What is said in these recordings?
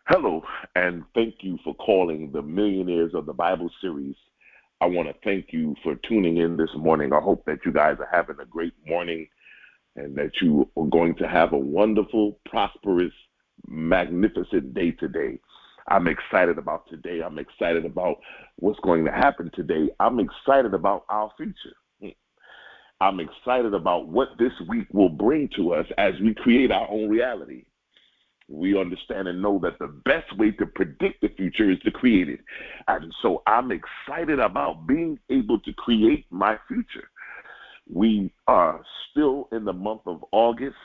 Hello, and thank you for calling the Millionaires of the Bible series. I want to thank you for tuning in this morning. I hope that you guys are having a great morning and that you are going to have a wonderful, prosperous, magnificent day today. I'm excited about today. I'm excited about what's going to happen today. I'm excited about our future. I'm excited about what this week will bring to us as we create our own reality. We understand and know that the best way to predict the future is to create it. And so I'm excited about being able to create my future. We are still in the month of August,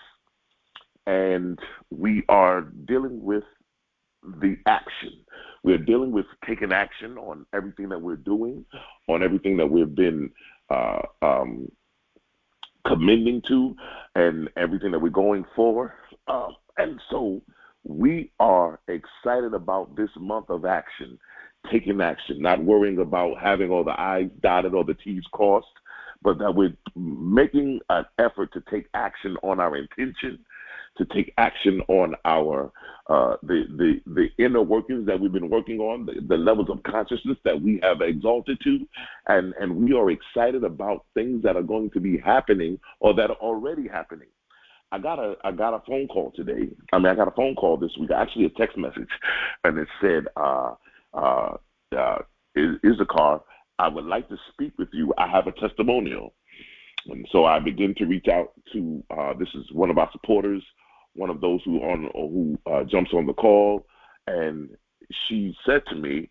and we are dealing with the action. We're dealing with taking action on everything that we're doing, on everything that we've been commending to, and everything that we're going for. And so we are excited about this month of action, taking action, not worrying about having all the I's dotted or the T's crossed, but that we're making an effort to take action on our intention, to take action on our the inner workings that we've been working on, the levels of consciousness that we have exalted to, and we are excited about things that are going to be happening or that are already happening. I got a phone call today. I got a phone call this week, actually a text message, and it said, Issachar, I would like to speak with you. I have a testimonial. And so I begin to reach out to, this is one of our supporters, one of those who jumps on the call, and she said to me,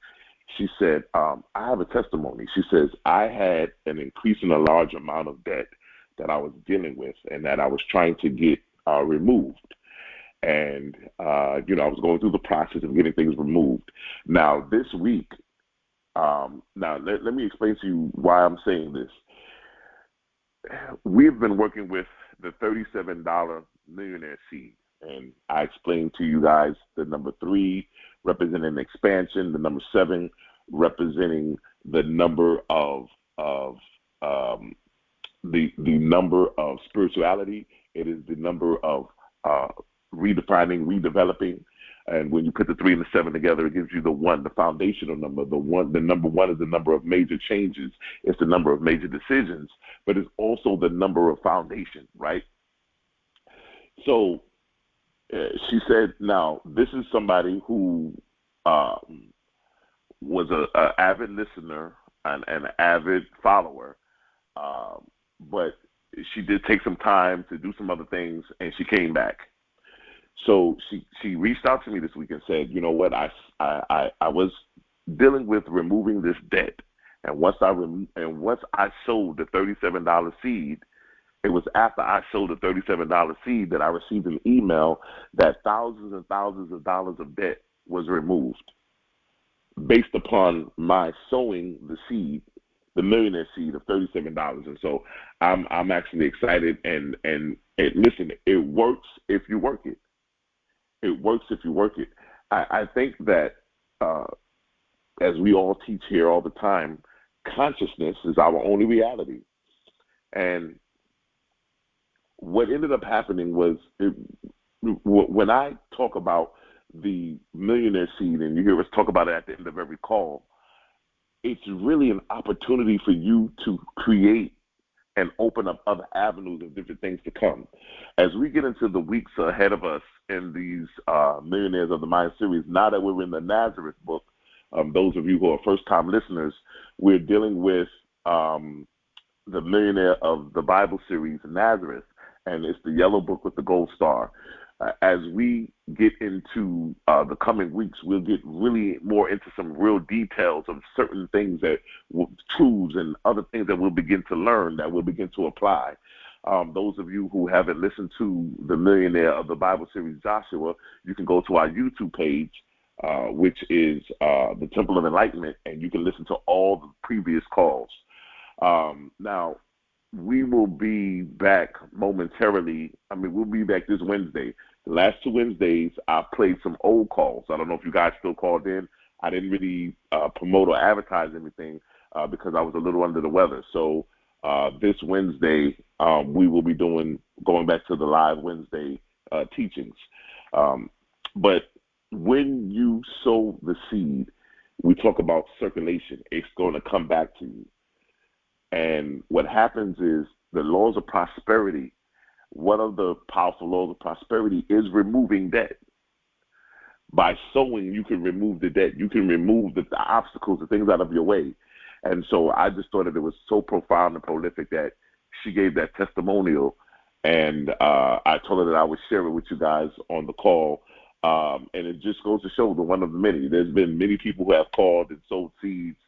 she said, I have a testimony. She says, I had an increase in a large amount of debt that I was dealing with and that I was trying to get removed. And, I was going through the process of getting things removed. Now, this week, let me explain to you why I'm saying this. We've been working with the $37 millionaire seed, and I explained to you guys the number 3 representing expansion, the number 7 representing the number of the number of spirituality. It is the number of redefining, redeveloping. And when you put the 3 and the 7 together, it gives you the 1, the foundational number. The number 1 is the number of major changes. It's the number of major decisions, but it's also the number of foundation, right? So she said, now, this is somebody who was an avid listener and an avid follower, but she did take some time to do some other things, and she came back. So she reached out to me this week and said, you know what, I was dealing with removing this debt, and once I sold the $37 seed, it was after I sold the $37 seed that I received an email that thousands and thousands of dollars of debt was removed based upon my sowing the seed, the millionaire seed of $37. And so I'm actually excited, and listen, it works if you work it. It works if you work it. I think that as we all teach here all the time, consciousness is our only reality. And what ended up happening was when I talk about the millionaire seed, and you hear us talk about it at the end of every call, it's really an opportunity for you to create and open up other avenues of different things to come. As we get into the weeks ahead of us in these Millionaires of the Mind series, now that we're in the Nazareth book, those of you who are first-time listeners, we're dealing with the Millionaire of the Bible series, Nazareth, and it's the yellow book with the gold star. As we get into the coming weeks, we'll get really more into some real details of certain things truths and other things that we'll begin to learn, that we'll begin to apply. Those of you who haven't listened to the Millionaire of the Bible series, Joshua, you can go to our YouTube page, which is the Temple of Enlightenment, and you can listen to all the previous calls. Now, we will be back momentarily. We'll be back this Wednesday. The last 2 Wednesdays, I played some old calls. I don't know if you guys still called in. I didn't really promote or advertise anything because I was a little under the weather. So this Wednesday, we will be going back to the live Wednesday teachings. But when you sow the seed, we talk about circulation. It's going to come back to you. And what happens is the laws of prosperity, one of the powerful laws of prosperity is removing debt. By sowing, you can remove the debt. You can remove the obstacles, the things out of your way. And so I just thought that it was so profound and prolific that she gave that testimonial. And I told her that I would share it with you guys on the call. And it just goes to show the one of the many. There's been many people who have called and sowed seeds.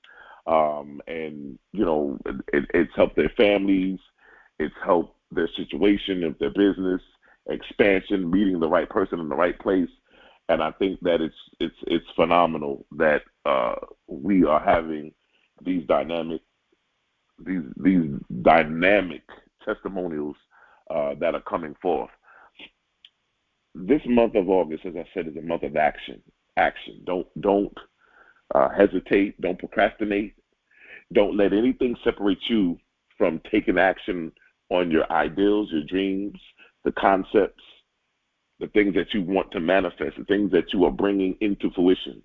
And, you know, it's helped their families. It's helped their situation, of their business, expansion, meeting the right person in the right place. And I think that it's phenomenal that we are having these dynamic testimonials that are coming forth. This month of August, as I said, is a month of action. Action. Don't hesitate. Don't procrastinate. Don't let anything separate you from taking action on your ideals, your dreams, the concepts, the things that you want to manifest, the things that you are bringing into fruition,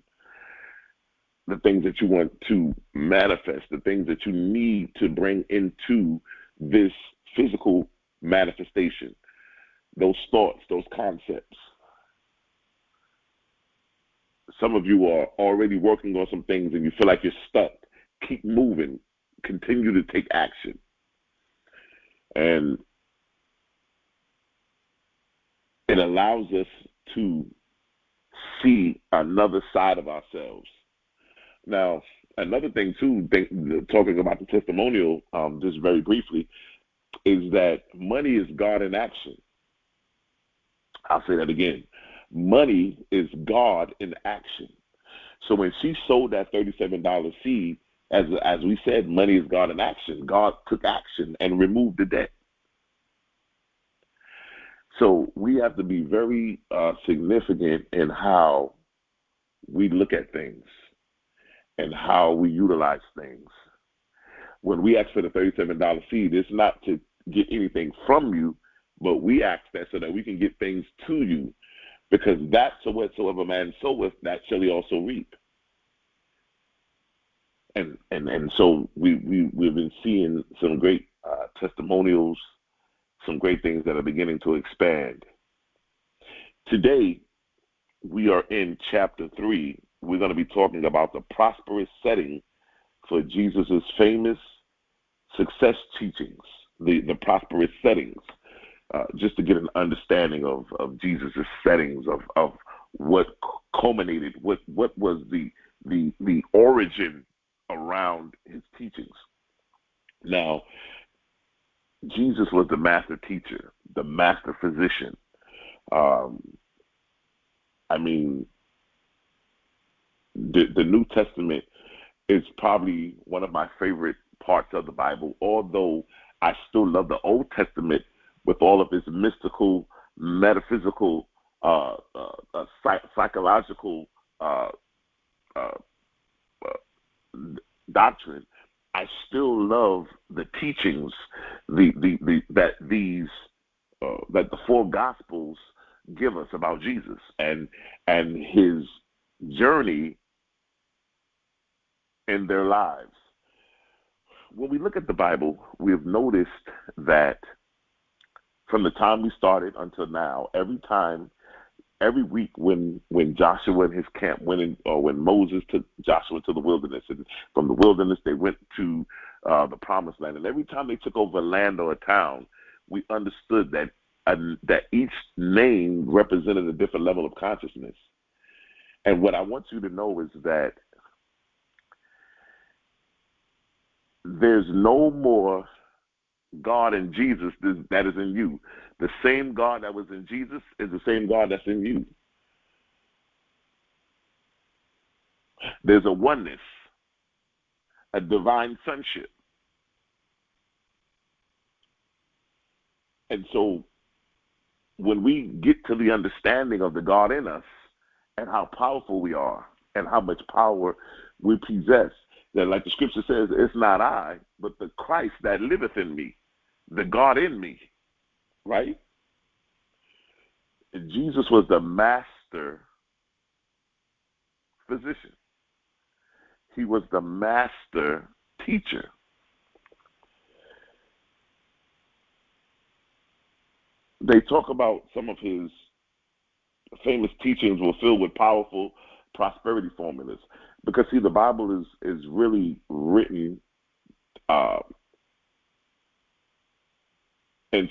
the things that you want to manifest, the things that you need to bring into this physical manifestation, those thoughts, those concepts. Some of you are already working on some things and you feel like you're stuck. Keep moving. Continue to take action. And it allows us to see another side of ourselves. Now, another thing, too, talking about the testimonial, just very briefly, is that money is God in action. I'll say that again. Money is God in action. So when she sold that $37 seed, as we said, money is God in action. God took action and removed the debt. So we have to be very significant in how we look at things and how we utilize things. When we ask for the $37 seed, it's not to get anything from you, but we ask that so that we can get things to you, because that's whatsoever man soweth, that shall he also reap. And so we've been seeing some great testimonials, some great things that are beginning to expand. Today, we are in chapter 3. We're going to be talking about the prosperous setting for Jesus' famous success teachings, the prosperous settings, just to get an understanding of Jesus' settings, of what culminated, what was the origin around his teachings. Now, Jesus was the master teacher, the master physician. I mean, the New Testament is probably one of my favorite parts of the Bible, although I still love the Old Testament with all of its mystical, metaphysical, psychological doctrine. I still love the teachings that the four Gospels give us about Jesus and his journey in their lives. When we look at the Bible, we have noticed that from the time we started until now, every week when Joshua and his camp went in, or when Moses took Joshua to the wilderness, and from the wilderness they went to the promised land, and every time they took over a land or a town, we understood that each name represented a different level of consciousness. And what I want you to know is that there's no more God in Jesus that is in you. The same God that was in Jesus is the same God that's in you. There's a oneness, a divine sonship. And so when we get to the understanding of the God in us and how powerful we are and how much power we possess, that, like the scripture says, it's not I, but the Christ that liveth in me, the God in me, right? And Jesus was the master physician. He was the master teacher. They talk about some of his famous teachings were filled with powerful prosperity formulas. Because, see, the Bible is really written and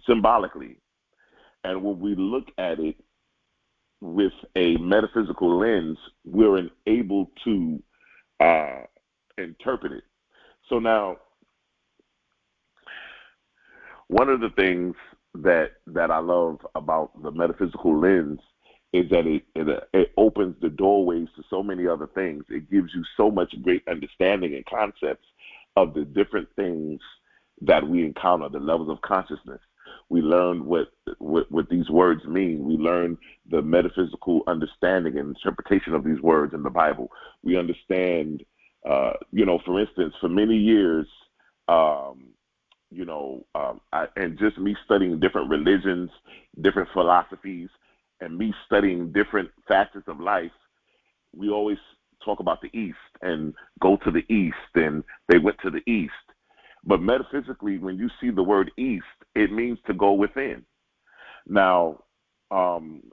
symbolically. And when we look at it with a metaphysical lens, we're able to interpret it. So now, one of the things that I love about the metaphysical lens is that it opens the doorways to so many other things. It gives you so much great understanding and concepts of the different things that we encounter, the levels of consciousness. We learn what these words mean. We learn the metaphysical understanding and interpretation of these words in the Bible. We understand, for instance, for many years, and just me studying different religions, different philosophies, and me studying different facets of life, we always talk about the East and go to the East, and they went to the East. But metaphysically, when you see the word East, it means to go within. Now, and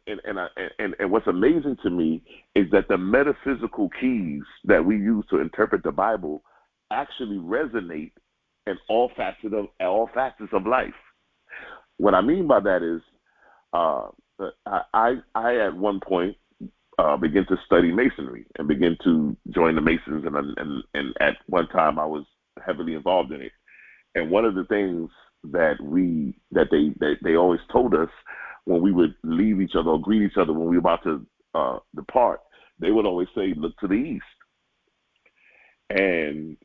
what's amazing to me is that the metaphysical keys that we use to interpret the Bible actually resonate in all facets of life. What I mean by that is, I at one point began to study Masonry and begin to join the Masons, and at one time I was heavily involved in it. And one of the things that they always told us when we would leave each other or greet each other when we were about to depart, they would always say, "Look to the East." And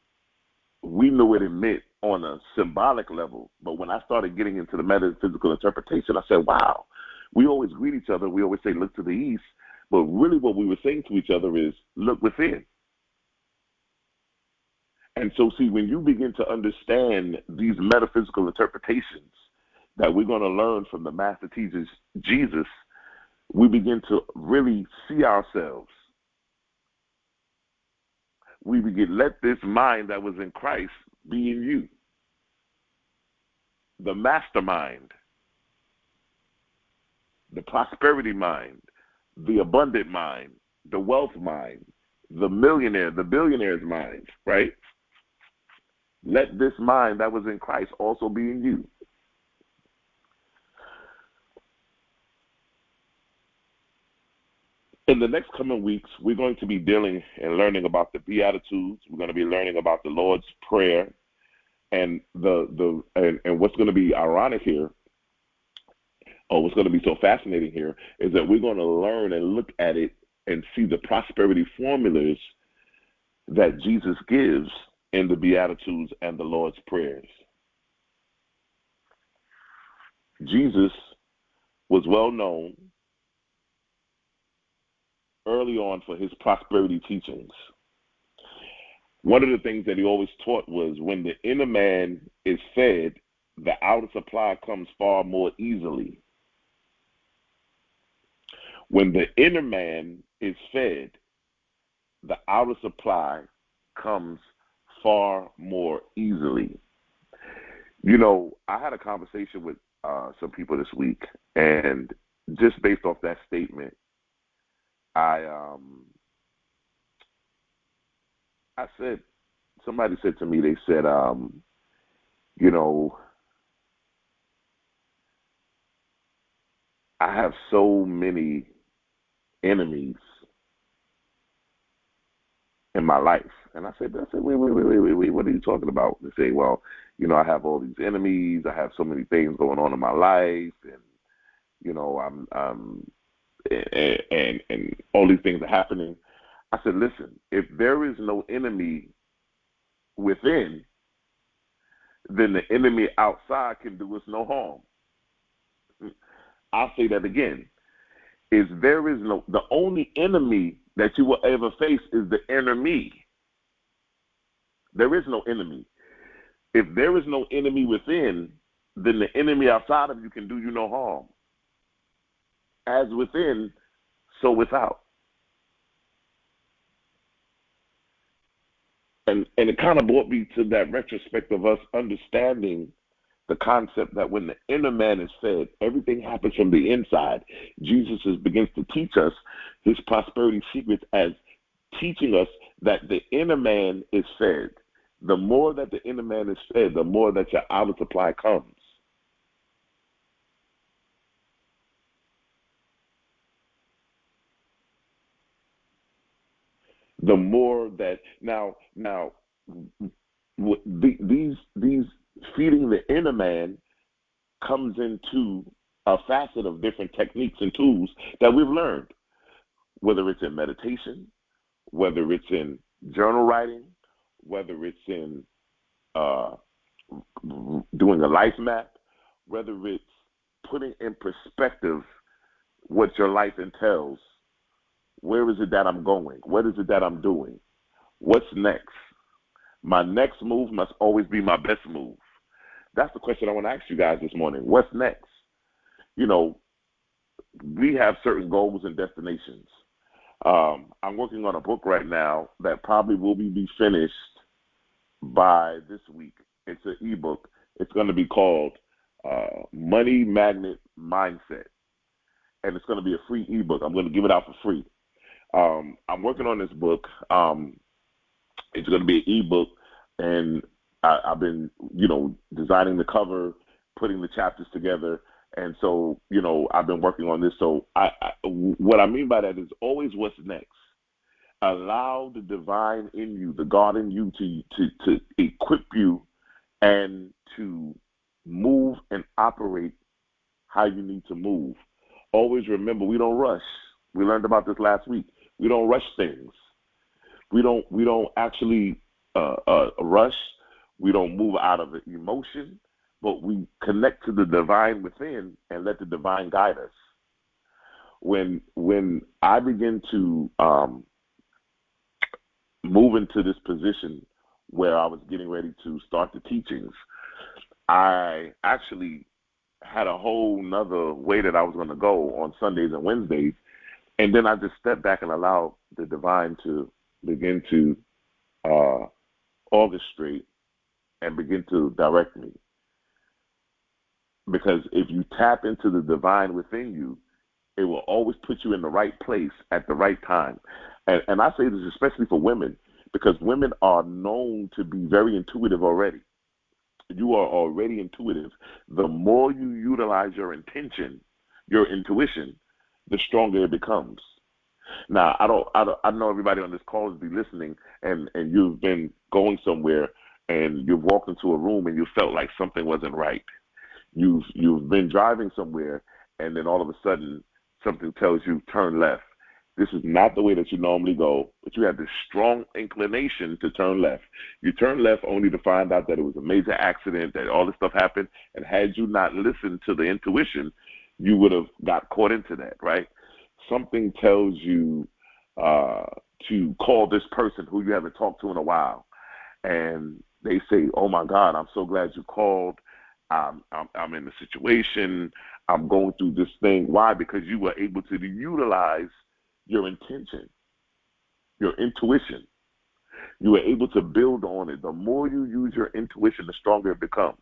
we knew what it meant on a symbolic level, but when I started getting into the metaphysical interpretation, I said, wow, we always greet each other, we always say, look to the East, but really what we were saying to each other is, look within. And so, see, when you begin to understand these metaphysical interpretations that we're going to learn from the master teacher, Jesus, we begin to really see ourselves. We begin, let this mind that was in Christ be in you. The mastermind, the prosperity mind, the abundant mind, the wealth mind, the billionaire's mind, right? Let this mind that was in Christ also be in you. In the next coming weeks, we're going to be dealing and learning about the Beatitudes. We're going to be learning about the Lord's Prayer, and and what's going to be ironic here, or what's going to be so fascinating here, is that we're going to learn and look at it and see the prosperity formulas that Jesus gives in the Beatitudes and the Lord's Prayers. Jesus was well known early on for his prosperity teachings. One of the things that he always taught was when the inner man is fed, the outer supply comes far more easily. When the inner man is fed, the outer supply comes far more easily. You know, I had a conversation with some people this week, and just based off that statement, somebody said to me, they said, I have so many enemies in my life. And I said, wait, what are you talking about? They say, well, I have all these enemies. I have so many things going on in my life, and, and all these things are happening. I said, listen, if there is no enemy within, then the enemy outside can do us no harm. I'll say that again. The only enemy that you will ever face is the inner me. There is no enemy. If there is no enemy within, then the enemy outside of you can do you no harm. As within, so without. And it kind of brought me to that retrospect of us understanding the concept that when the inner man is fed, everything happens from the inside. Jesus begins to teach us his prosperity secrets as teaching us that the inner man is fed. The more that the inner man is fed, the more that your outer supply comes. The more that now these feeding the inner man comes into a facet of different techniques and tools that we've learned, whether it's in meditation, whether it's in journal writing, whether it's in doing a life map, whether it's putting in perspective what your life entails. Where is it that I'm going? What is it that I'm doing? What's next? My next move must always be my best move. That's the question I want to ask you guys this morning. What's next? You know, we have certain goals and destinations. I'm working on a book right now that probably will be finished by this week. It's an ebook. It's going to be called Money Magnet Mindset. And it's going to be a free ebook. I'm going to give it out for free. I'm working on this book. It's going to be an ebook, and I've been, designing the cover, putting the chapters together, and so, I've been working on this. So what I mean by that is always what's next. Allow the divine in you, the God in you, to equip you and to move and operate how you need to move. Always remember, we don't rush. We learned about this last week. We don't rush things. We don't actually rush. We don't move out of the emotion, but we connect to the divine within and let the divine guide us. When I begin to move into this position where I was getting ready to start the teachings, I actually had a whole nother way that I was going to go on Sundays and Wednesdays. And then I just stepped back and allowed the divine to begin to orchestrate and begin to direct me. Because if you tap into the divine within you, it will always put you in the right place at the right time. And I say this especially for women, because women are known to be very intuitive already. You are already intuitive. The more you utilize your intention, your intuition, the stronger it becomes. Now, I know everybody on this call is be listening, and you've been going somewhere, and you've walked into a room, and you felt like something wasn't right. You've been driving somewhere, and then all of a sudden, something tells you turn left. This is not the way that you normally go, but you have this strong inclination to turn left. You turn left only to find out that it was a major accident, that all this stuff happened, and had you not listened to the intuition, you would have got caught into that, right? Something tells you to call this person who you haven't talked to in a while, and they say, "Oh my God, I'm so glad you called. I'm in a situation. I'm going through this thing." Why? Because you were able to utilize your intention, your intuition. You were able to build on it. The more you use your intuition, the stronger it becomes.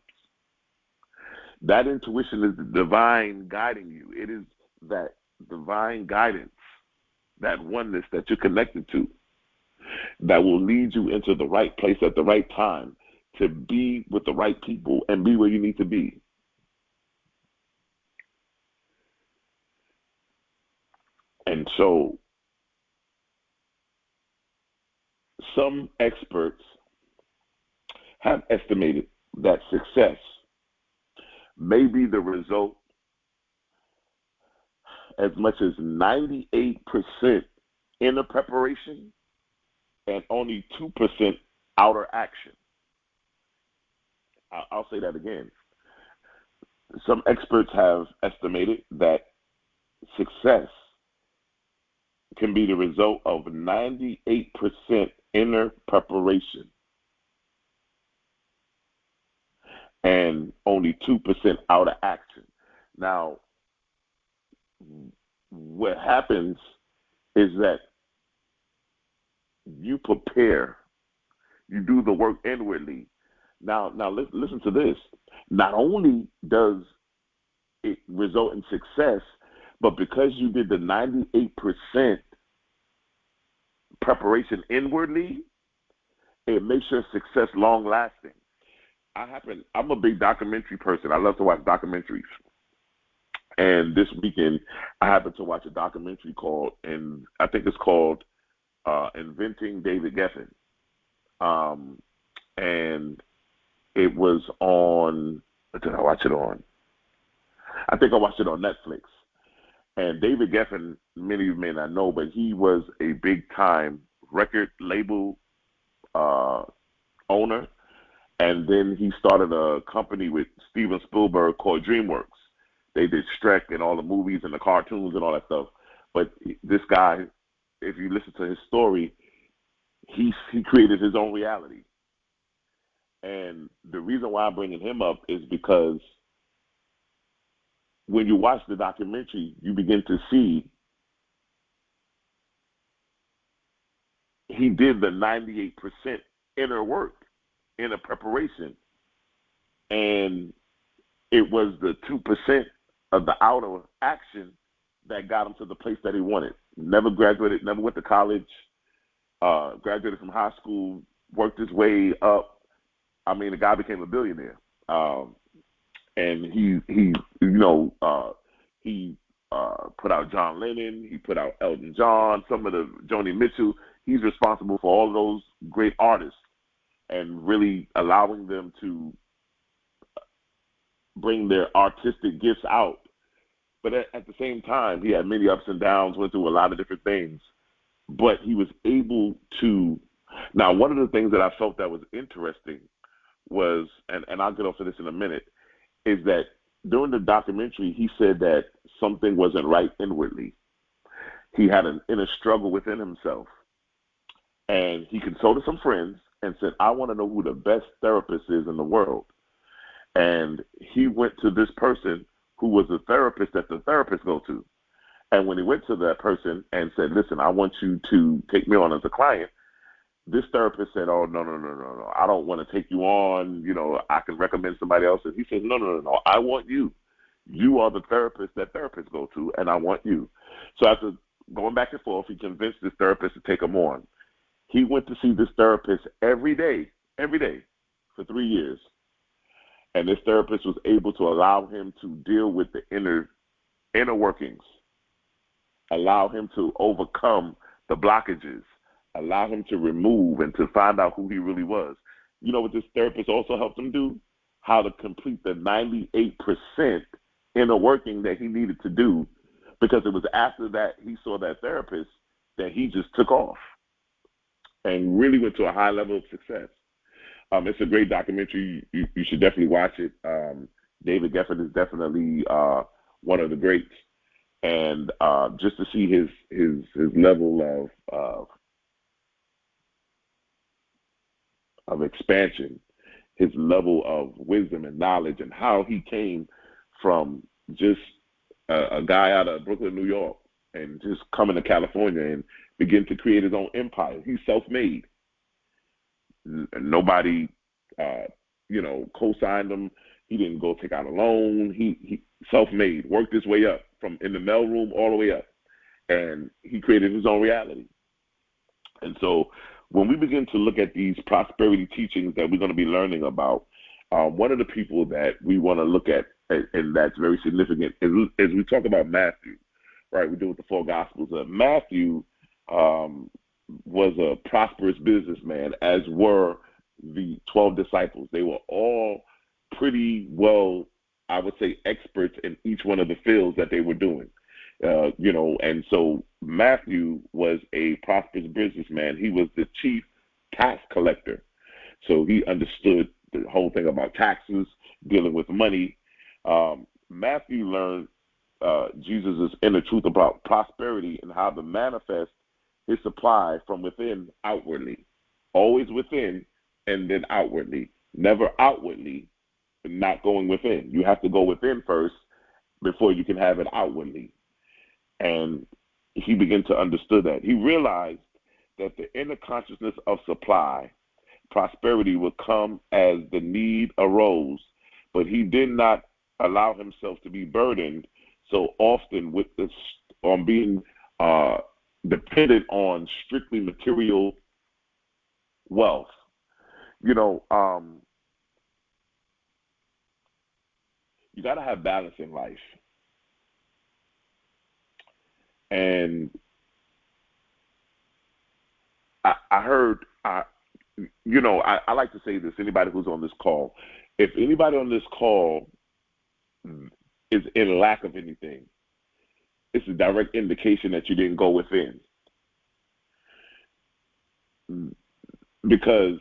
That intuition is the divine guiding you. It is that divine guidance, that oneness that you're connected to, that will lead you into the right place at the right time to be with the right people and be where you need to be. And so some experts have estimated that success may be the result as much as 98% inner preparation and only 2% outer action. I'll say that again. Some experts have estimated that success can be the result of 98% inner preparation and only 2% outer action. Now, what happens is that you prepare, You do the work inwardly. Now, listen to this. Not only does it result in success, but because you did the 98% preparation inwardly, it makes your success long lasting. I'm a big documentary person. I love to watch documentaries. And this weekend, I happened to watch a documentary called, and I think it's called Inventing David Geffen. And it was on, what did I watch it on? I think I watched it on Netflix. And David Geffen, many of you may not know, but he was a big-time record label owner. And then he started a company with Steven Spielberg called DreamWorks. They did Shrek and all the movies and the cartoons and all that stuff. But this guy, if you listen to his story, he created his own reality. And the reason why I'm bringing him up is because when you watch the documentary, you begin to see he did the 98% inner work, inner preparation. And it was the 2% of the outer action that got him to the place that he wanted. Never graduated, never went to college, graduated from high school, worked his way up. I mean, the guy became a billionaire. And he put out John Lennon, he put out Elton John, some of the Joni Mitchell. He's responsible for all of those great artists and really allowing them to bring their artistic gifts out. But at the same time, he had many ups and downs, went through a lot of different things. But he was able to. Now, one of the things that I felt that was interesting was, and I'll get off to this in a minute, is that during the documentary, he said that something wasn't right inwardly. He had an inner struggle within himself. And he consulted some friends and said, I want to know who the best therapist is in the world. And he went to this person who was a therapist that the therapists go to. And when he went to that person and said, listen, I want you to take me on as a client, this therapist said, oh, no. I don't want to take you on. You know, I can recommend somebody else. And he said, no. I want you. You are the therapist that therapists go to, and I want you. So after going back and forth, he convinced this therapist to take him on. He went to see this therapist every day for 3 years. And this therapist was able to allow him to deal with the inner workings, allow him to overcome the blockages, allow him to remove and to find out who he really was. You know what this therapist also helped him do? How to complete the 98% inner working that he needed to do, because it was after that he saw that therapist that he just took off and really went to a high level of success. It's a great documentary. You should definitely watch it. David Geffen is definitely one of the greats. And just to see his level of expansion, his level of wisdom and knowledge, and how he came from just a guy out of Brooklyn, New York, and just coming to California and begin to create his own empire. He's self-made. Nobody, co-signed him. He didn't go take out a loan. He self-made, worked his way up from in the mailroom all the way up, and he created his own reality. And so when we begin to look at these prosperity teachings that we're going to be learning about, one of the people that we want to look at, and that's very significant, is we talk about Matthew, right? We do with the four Gospels. Matthew was a prosperous businessman, as were the 12 disciples. They were all pretty well, I would say, experts in each one of the fields that they were doing. And so Matthew was a prosperous businessman. He was the chief tax collector. So he understood the whole thing about taxes, dealing with money. Matthew learned Jesus' inner truth about prosperity and how to manifest his supply from within outwardly. Always within and then outwardly. Never outwardly, not going within. You have to go within first before you can have it outwardly. And he began to understand that. He realized that the inner consciousness of supply prosperity would come as the need arose, but he did not allow himself to be burdened so often with this on being dependent on strictly material wealth. You know, you got to have balance in life. And I heard, I like to say this, anybody who's on this call, if anybody on this call is in lack of anything, it's a direct indication that you didn't go within. Because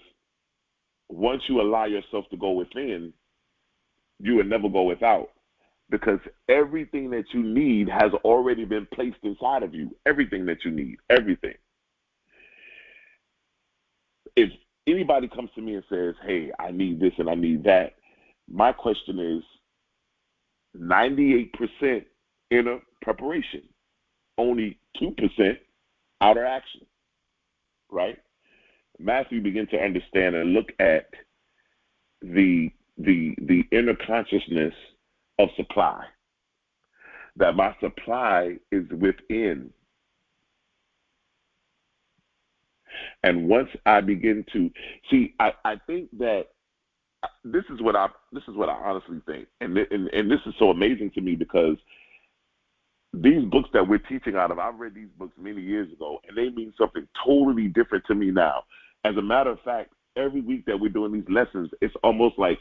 once you allow yourself to go within, you will never go without. Because everything that you need has already been placed inside of you. Everything that you need, everything. If anybody comes to me and says, hey, I need this and I need that, my question is 98% inner preparation, only 2% outer action, right? Matthew began to understand and look at the inner consciousness of supply, that my supply is within. And once I begin to see, I think that this is what I honestly think, and this is so amazing to me, because these books that we're teaching out of, I've read these books many years ago, and they mean something totally different to me now. As a matter of fact, every week that we're doing these lessons, it's almost like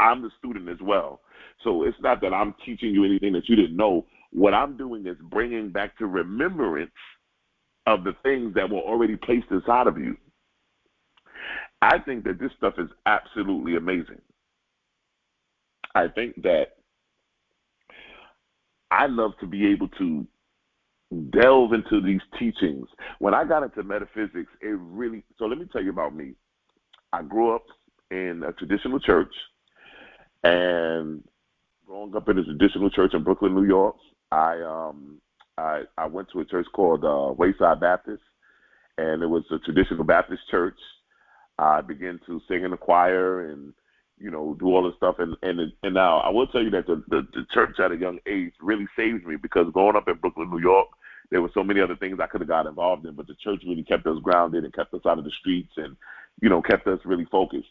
I'm the student as well. So it's not that I'm teaching you anything that you didn't know. What I'm doing is bringing back to remembrance of the things that were already placed inside of you. I think that this stuff is absolutely amazing. I think that I love to be able to delve into these teachings. When I got into metaphysics, so let me tell you about me. I grew up in a traditional church, and growing up in a traditional church in Brooklyn, New York, I went to a church called Wayside Baptist, and it was a traditional Baptist church. I began to sing in the choir and, do all this stuff. And now I will tell you that the church at a young age really saved me, because growing up in Brooklyn, New York, there were so many other things I could have got involved in, but the church really kept us grounded and kept us out of the streets and, kept us really focused.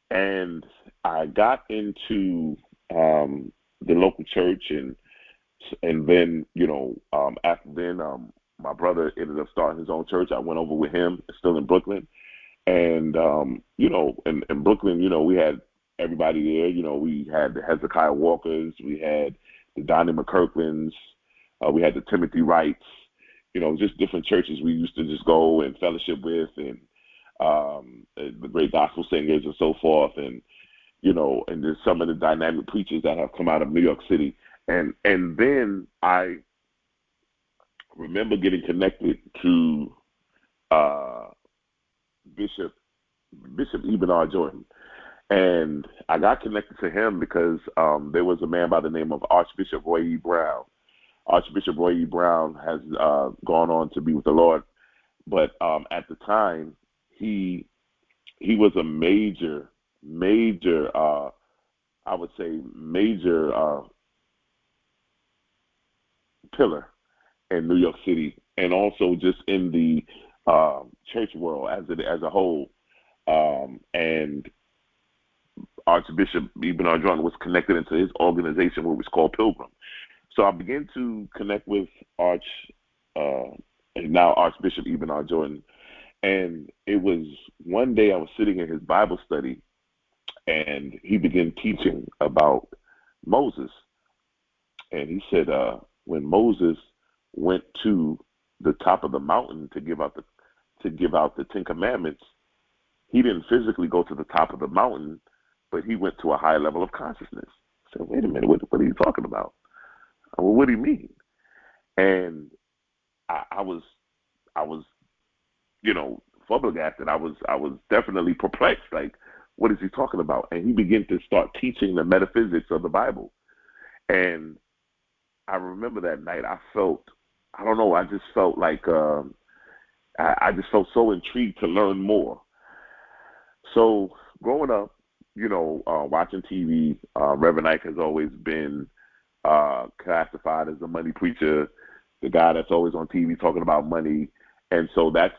And I got into the local church, and then, after then, my brother ended up starting his own church. I went over with him, still in Brooklyn. And, in Brooklyn, we had everybody there. We had the Hezekiah Walkers, we had the Donnie McKirklands, we had the Timothy Wrights, just different churches we used to just go and fellowship with, and the great gospel singers and so forth. And, and there's some of the dynamic preachers that have come out of New York City. And then I remember getting connected to Bishop Eben R. Jordan. And I got connected to him because there was a man by the name of Archbishop Roy Brown. Archbishop Roy Brown has gone on to be with the Lord. But at the time, he was a major, I would say major pillar in New York City, and also just in the church world as a whole. And Archbishop Eben R. Jordan was connected into his organization, which was called Pilgrim. So I began to connect with now Archbishop Eben R. Jordan. And it was one day I was sitting in his Bible study, and he began teaching about Moses. And he said, when Moses went to the top of the mountain to give out the Ten Commandments, he didn't physically go to the top of the mountain, but he went to a high level of consciousness. I said, wait a minute, what are you talking about? Well, what do you mean? And I was flabbergasted. I was definitely perplexed. Like, what is he talking about? And he began to start teaching the metaphysics of the Bible. And I remember that night I just felt like I just felt so intrigued to learn more. So growing up, watching TV, Reverend Ike has always been classified as a money preacher, the guy that's always on TV talking about money, and so that's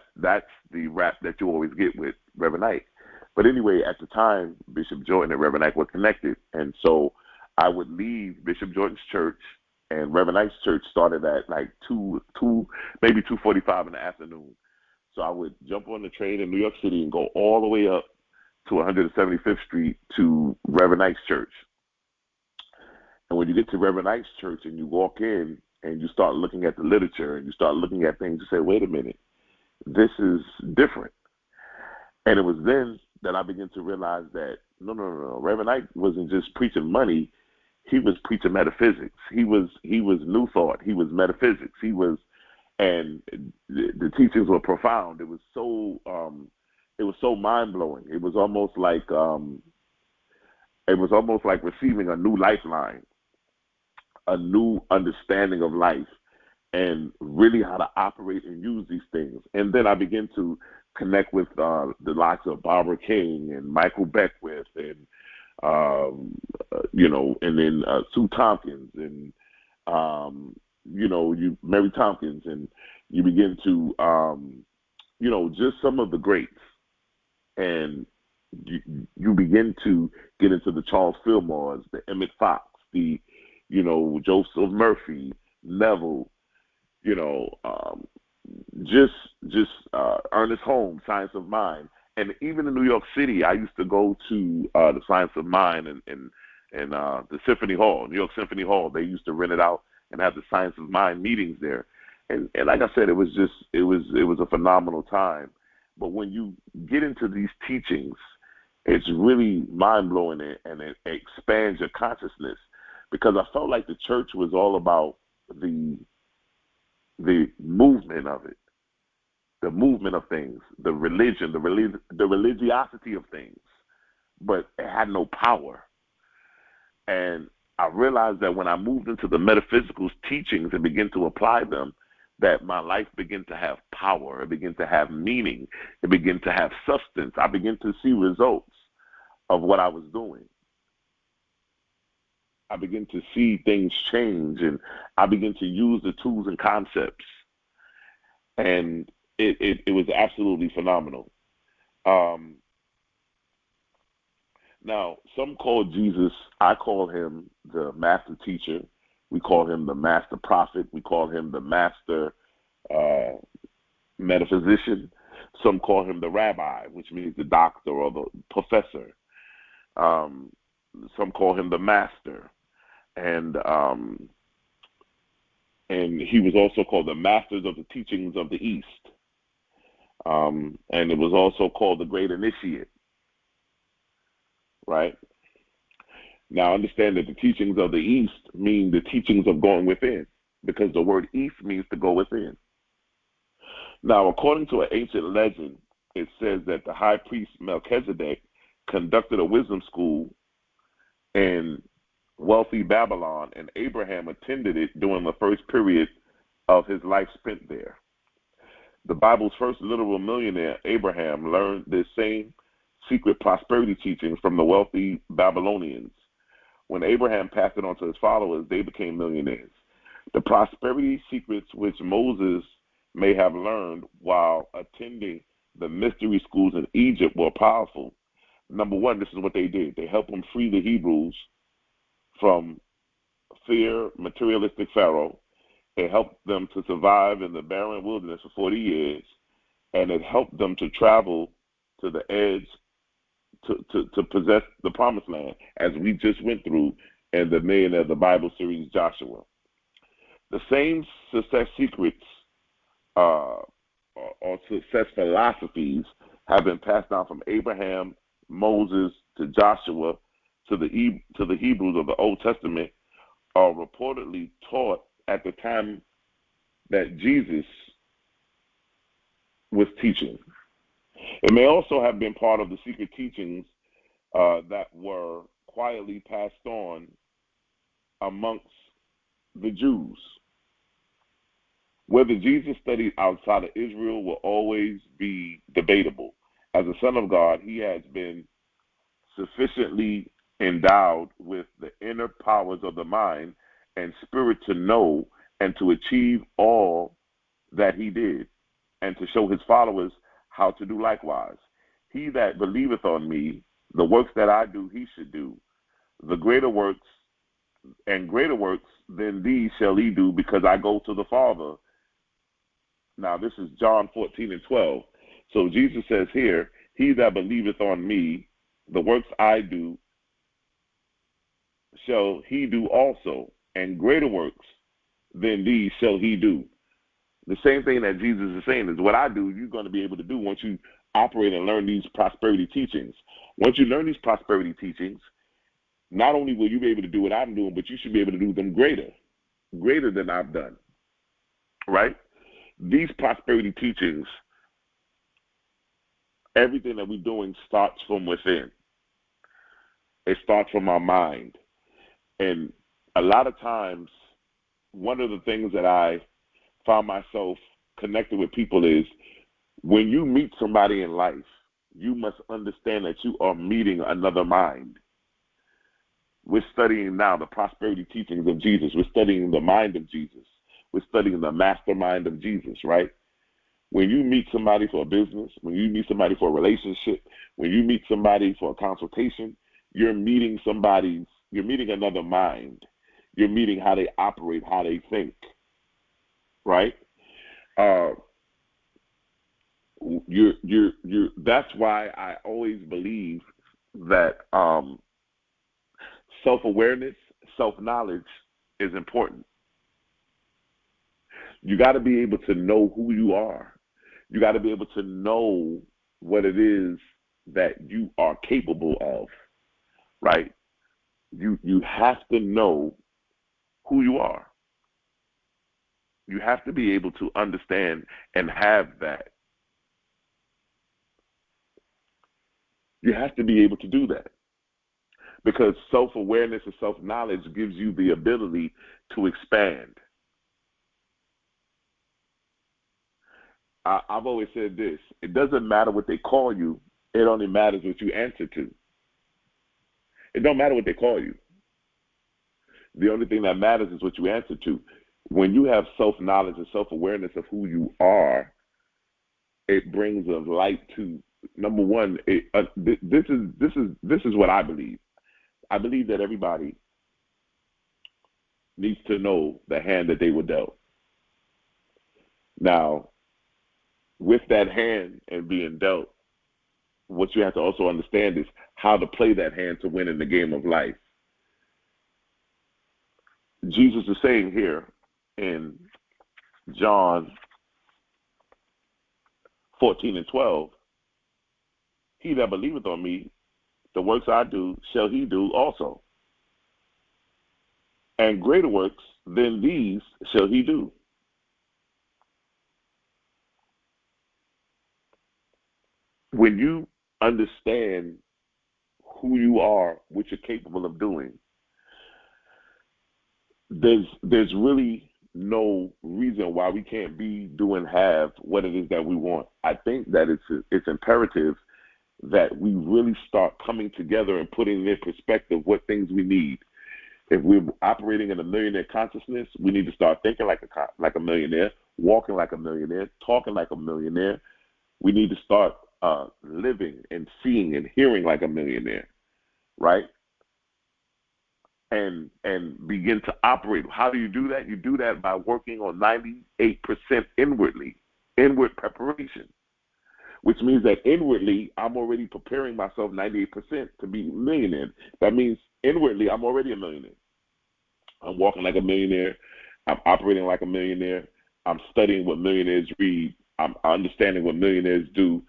the rap that you always get with Reverend Ike. But anyway, at the time, Bishop Jordan and Reverend Ike were connected, and so I would leave Bishop Jordan's church, and Reverend Ike's church started at like maybe 2:45 in the afternoon. So I would jump on the train in New York City and go all the way up to 175th Street to Reverend Ike's church. And when you get to Reverend Ike's church and you walk in and you start looking at the literature and you start looking at things, you say, wait a minute, this is different. And it was then that I began to realize that, no. Reverend Ike wasn't just preaching money. He was preaching metaphysics. He was New Thought. He was metaphysics. And the teachings were profound. It was so mind blowing. It was almost like receiving a new lifeline, a new understanding of life, and really how to operate and use these things. And then I began to connect with the likes of Barbara King and Michael Beckwith and and then Sue Tompkins and Mary Tompkins, and you begin to just some of the greats, and you begin to get into the Charles Fillmores, the Emmett Fox, the Joseph Murphy, Neville, Ernest Holmes, Science of Mind. And even in New York City, I used to go to the Science of Mind and the Symphony Hall, New York Symphony Hall. They used to rent it out and have the Science of Mind meetings there. And like I said, it was a phenomenal time. But when you get into these teachings, it's really mind-blowing, and it expands your consciousness, because I felt like the church was all about the movement of it, the movement of things, the religion, the religiosity of things, but it had no power. And I realized that when I moved into the metaphysical teachings and began to apply them, that my life began to have power. It began to have meaning. It began to have substance. I began to see results of what I was doing. I began to see things change, and I began to use the tools and concepts. And it was absolutely phenomenal. Now, some call Jesus, I call him the master teacher. We call him the master prophet. We call him the master metaphysician. Some call him the rabbi, which means the doctor or the professor. Some call him the master. And he was also called the masters of the teachings of the East. And it was also called the great initiate, right? Now understand that the teachings of the East mean the teachings of going within, because the word East means to go within. Now, according to an ancient legend, it says that the high priest Melchizedek conducted a wisdom school in wealthy Babylon, and Abraham attended it during the first period of his life spent there. The Bible's first literal millionaire, Abraham, learned this same secret prosperity teachings from the wealthy Babylonians. When Abraham passed it on to his followers, they became millionaires. The prosperity secrets which Moses may have learned while attending the mystery schools in Egypt were powerful. Number one, this is what they did. They helped them free the Hebrews from fear, materialistic Pharaoh. It helped them to survive in the barren wilderness for 40 years, and it helped them to travel to the edge to possess the promised land, as we just went through in the Millionaires of the Bible series, Joshua. The same success secrets or success philosophies have been passed down from Abraham, Moses, to Joshua, to the Hebrews of the Old Testament, are reportedly taught at the time that Jesus was teaching. It may also have been part of the secret teachings that were quietly passed on amongst the Jews. Whether Jesus studied outside of Israel will always be debatable, As a son of God, he has been sufficiently endowed with the inner powers of the mind and spirit to know and to achieve all that he did, and to show his followers how to do likewise. He that believeth on me, the works that I do, he should do. The greater works and greater works than these shall he do, because I go to the Father. Now, this is John 14:12. So Jesus says here, he that believeth on me, the works I do, shall he do also, and greater works than these shall he do. The same thing that Jesus is saying is what I do, you're going to be able to do once you operate and learn these prosperity teachings. Once you learn these prosperity teachings, not only will you be able to do what I'm doing, but you should be able to do them greater than I've done, right? These prosperity teachings, everything that we're doing starts from within. It starts from our mind. And a lot of times, one of the things that I found myself connected with people is when you meet somebody in life, you must understand that you are meeting another mind. We're studying now the prosperity teachings of Jesus. We're studying the mind of Jesus. We're studying the mastermind of Jesus, right? When you meet somebody for a business, when you meet somebody for a relationship, when you meet somebody for a consultation, you're meeting another mind. You're meeting how they operate, how they think, right? That's why I always believe that self-awareness, self-knowledge is important. You got to be able to know who you are. You got to be able to know what it is that you are capable of, right? You have to know who you are. You have to be able to understand and have that. You have to be able to do that. Because self-awareness and self-knowledge gives you the ability to expand. I've always said this. It doesn't matter what they call you. It only matters what you answer to. It don't matter what they call you. The only thing that matters is what you answer to. When you have self-knowledge and self-awareness of who you are, it brings a light to, number one, this is what I believe. I believe that everybody needs to know the hand that they were dealt. Now, with that hand and being dealt, what you have to also understand is how to play that hand to win in the game of life. Jesus is saying here in John 14:12, he that believeth on me, the works I do, shall he do also. And greater works than these shall he do. When you understand who you are, what you're capable of doing, there's really no reason why we can't be, do, and have what it is that we want. I think that it's imperative that we really start coming together and putting in perspective what things we need. If we're operating in a millionaire consciousness, we need to start thinking like a millionaire, walking like a millionaire, talking like a millionaire. We need to start living and seeing and hearing like a millionaire, right? And begin to operate. How do you do that? You do that by working on 98% inward preparation, which means that inwardly, I'm already preparing myself 98% to be a millionaire. That means inwardly, I'm already a millionaire. I'm walking like a millionaire. I'm operating like a millionaire. I'm studying what millionaires read. I'm understanding what millionaires do.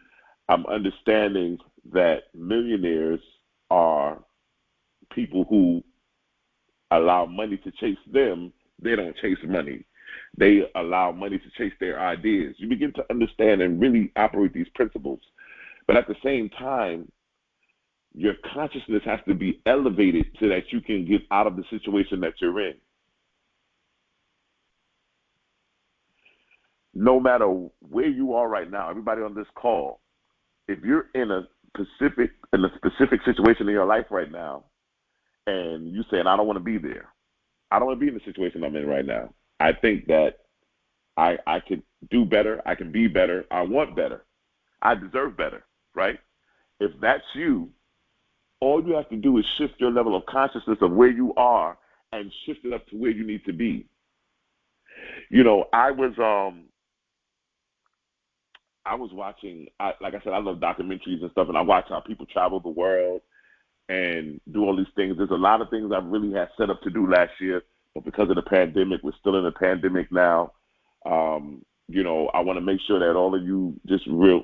I'm understanding that millionaires are people who allow money to chase them. They don't chase money. They allow money to chase their ideas. You begin to understand and really operate these principles. But at the same time, your consciousness has to be elevated so that you can get out of the situation that you're in. No matter where you are right now, everybody on this call, if you're in a specific situation in your life right now, and you saying, I don't want to be there. I don't want to be in the situation I'm in right now. I think that I could do better. I can be better. I want better. I deserve better, right? If that's you, all you have to do is shift your level of consciousness of where you are and shift it up to where you need to be. You know, I was watching, like I said, I love documentaries and stuff, and I watch how people travel the world and do all these things. There's a lot of things I really had set up to do last year, but because of the pandemic, we're still in a pandemic now. You know, I want to make sure that all of you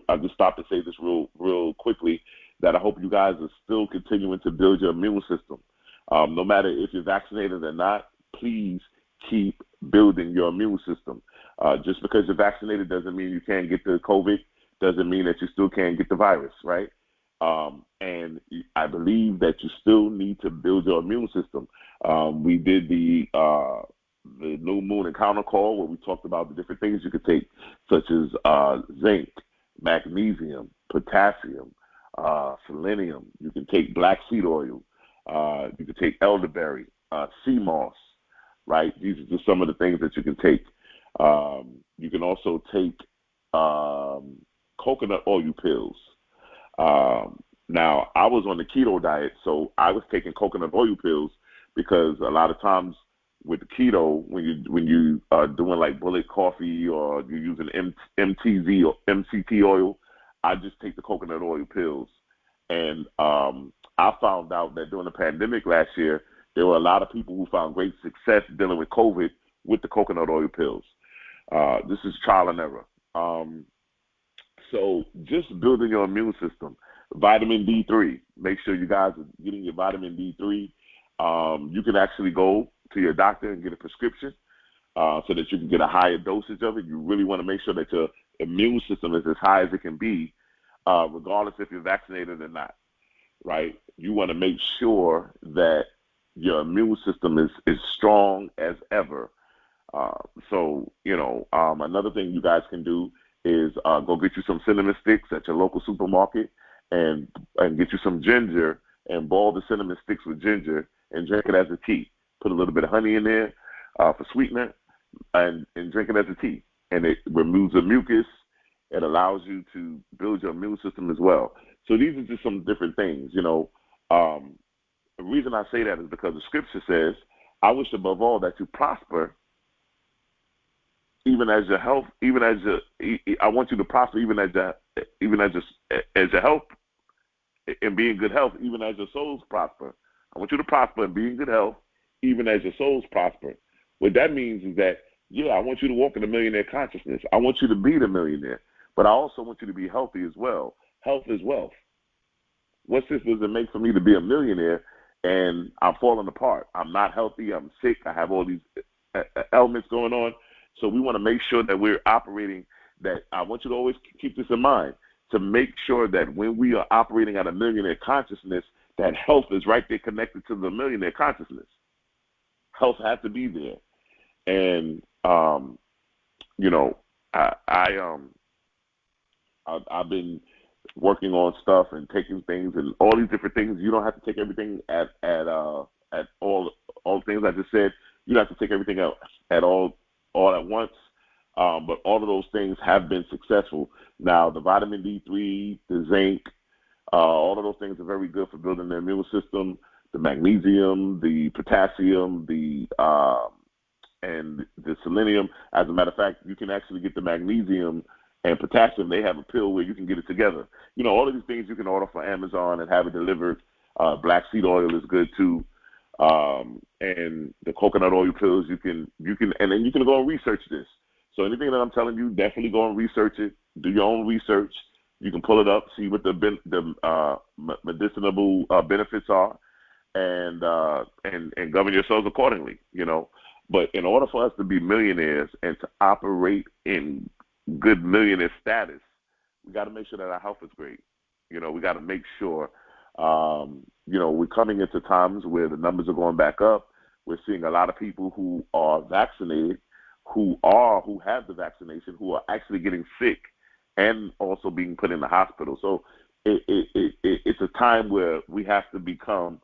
I just stopped to say this real quickly, that I hope you guys are still continuing to build your immune system. No matter if you're vaccinated or not, please keep building your immune system. Just because you're vaccinated doesn't mean you can't get the COVID, doesn't mean that you still can't get the virus, right? And I believe that you still need to build your immune system. We did the new moon encounter call where we talked about the different things you could take, such as zinc, magnesium, potassium, selenium. You can take black seed oil. You can take elderberry, sea moss, right? These are just some of the things that you can take. You can also take coconut oil pills. Now, I was on the keto diet, so I was taking coconut oil pills because a lot of times with the keto, when you are doing like bullet coffee or you're using MTZ or MCT oil, I just take the coconut oil pills. And I found out that during the pandemic last year, there were a lot of people who found great success dealing with COVID with the coconut oil pills. This is trial and error. So just building your immune system. Vitamin D3. Make sure you guys are getting your vitamin D3. You can actually go to your doctor and get a prescription so that you can get a higher dosage of it. You really want to make sure that your immune system is as high as it can be, regardless if you're vaccinated or not, right? You want to make sure that your immune system is strong as ever. So, you know, another thing you guys can do is go get you some cinnamon sticks at your local supermarket and get you some ginger and boil the cinnamon sticks with ginger and drink it as a tea. Put a little bit of honey in there for sweetener and drink it as a tea. And it removes the mucus. It allows you to build your immune system as well. So these are just some different things, you know. The reason I say that is because the scripture says, I wish above all that you prosper even as your health, I want you to prosper even as your health, and be in good health, even as your souls prosper. I want you to prosper and be in good health, even as your souls prosper. What that means is that, yeah, I want you to walk in the millionaire consciousness. I want you to be the millionaire, but I also want you to be healthy as well. Health is wealth. What sense does it make for me to be a millionaire and I'm falling apart? I'm not healthy. I'm sick. I have all these elements going on. So we want to make sure that we're operating that. I want you to always keep this in mind, to make sure that when we are operating at a millionaire consciousness, that health is right there connected to the millionaire consciousness. Health has to be there. And, you know, I've been working on stuff and taking things and all these different things. You don't have to take everything at all the things I just said. You don't have to take everything out at all at once. But all of those things have been successful. Now, the vitamin D3, the zinc, all of those things are very good for building the immune system. The magnesium, the potassium, and the selenium. As a matter of fact, you can actually get the magnesium and potassium. They have a pill where you can get it together. You know, all of these things you can order from Amazon and have it delivered. Black seed oil is good too. And the coconut oil pills, you can, and then you can go and research this. So anything that I'm telling you, definitely go and research it. Do your own research. You can pull it up, see what the medicinal benefits are, and govern yourselves accordingly. You know, but in order for us to be millionaires and to operate in good millionaire status, we got to make sure that our health is great. You know, we got to make sure. You know, we're coming into times where the numbers are going back up. We're seeing a lot of people who are vaccinated, who have the vaccination, who are actually getting sick and also being put in the hospital. So it's a time where we have to become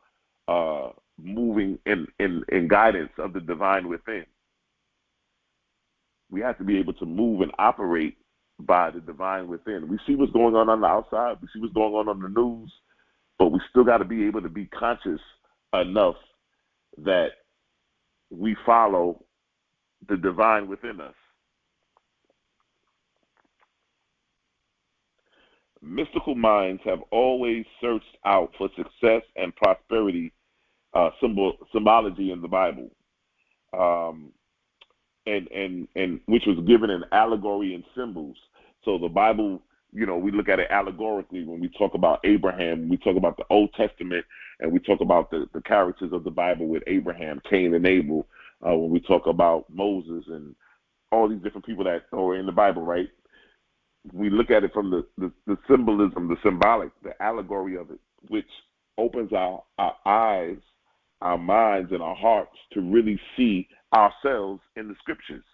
moving in guidance of the divine within. We have to be able to move and operate by the divine within. We see what's going on the outside. We see what's going on the news, but we still got to be able to be conscious enough that we follow the divine within us. Mystical minds have always searched out for success and prosperity symbology in the Bible, and which was given in allegory and symbols. So the Bible, we look at it allegorically when we talk about Abraham, we talk about the Old Testament, and we talk about the characters of the Bible with Abraham, Cain, and Abel. When we talk about Moses and all these different people that are in the Bible, right? We look at it from the symbolism, the symbolic, the allegory of it, which opens our eyes, our minds, and our hearts to really see ourselves in the scriptures.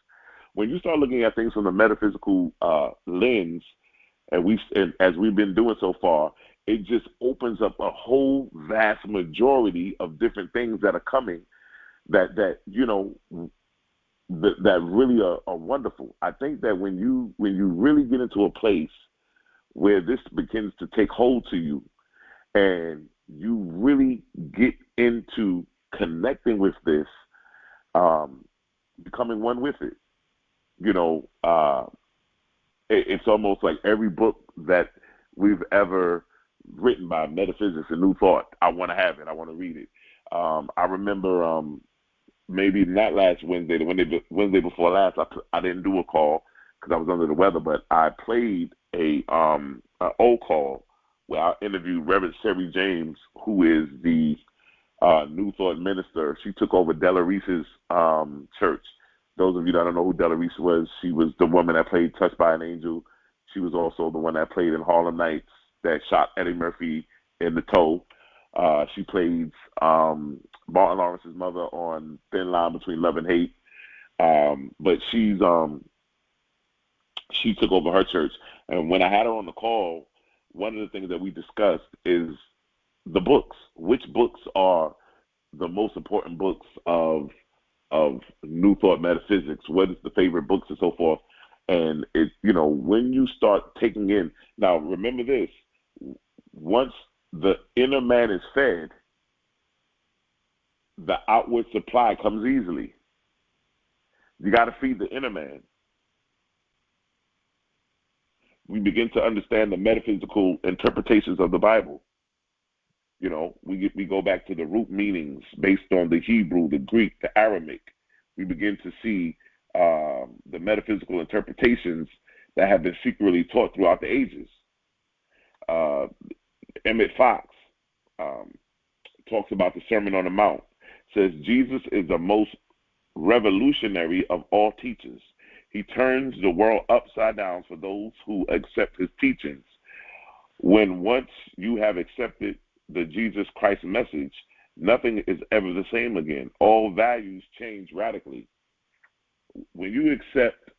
When you start looking at things from the metaphysical lens, and as we've been doing so far, it just opens up a whole vast majority of different things that are coming that really are wonderful. I think that when you really get into a place where this begins to take hold to you, and you really get into connecting with this, becoming one with it, it's almost like every book that we've ever written by metaphysics and new thought, I want to have it. I want to read it. I remember maybe not last Wednesday, the Wednesday before last, I didn't do a call because I was under the weather, but I played an old call where I interviewed Reverend Sherry James, who is the New Thought minister. She took over Della Reese's church. Those of you that don't know who Della Reese was, she was the woman that played Touched by an Angel. She was also the one that played in Harlem Nights that shot Eddie Murphy in the toe. She played Martin Lawrence's mother on Thin Line Between Love and Hate. But she took over her church. And when I had her on the call, one of the things that we discussed is the books. Which books are the most important books of New Thought metaphysics? What is the favorite books and so forth? And when you start taking in, now remember this, once the inner man is fed, the outward supply comes easily. You got to feed the inner man. We begin to understand the metaphysical interpretations of the Bible. We go back to the root meanings based on the Hebrew, the Greek, the Aramaic. We begin to see the metaphysical interpretations that have been secretly taught throughout the ages. Emmett Fox talks about the Sermon on the Mount. Says Jesus is the most revolutionary of all teachers. He turns the world upside down for those who accept his teachings. When once you have accepted the Jesus Christ message, nothing is ever the same again. All values change radically. When you accept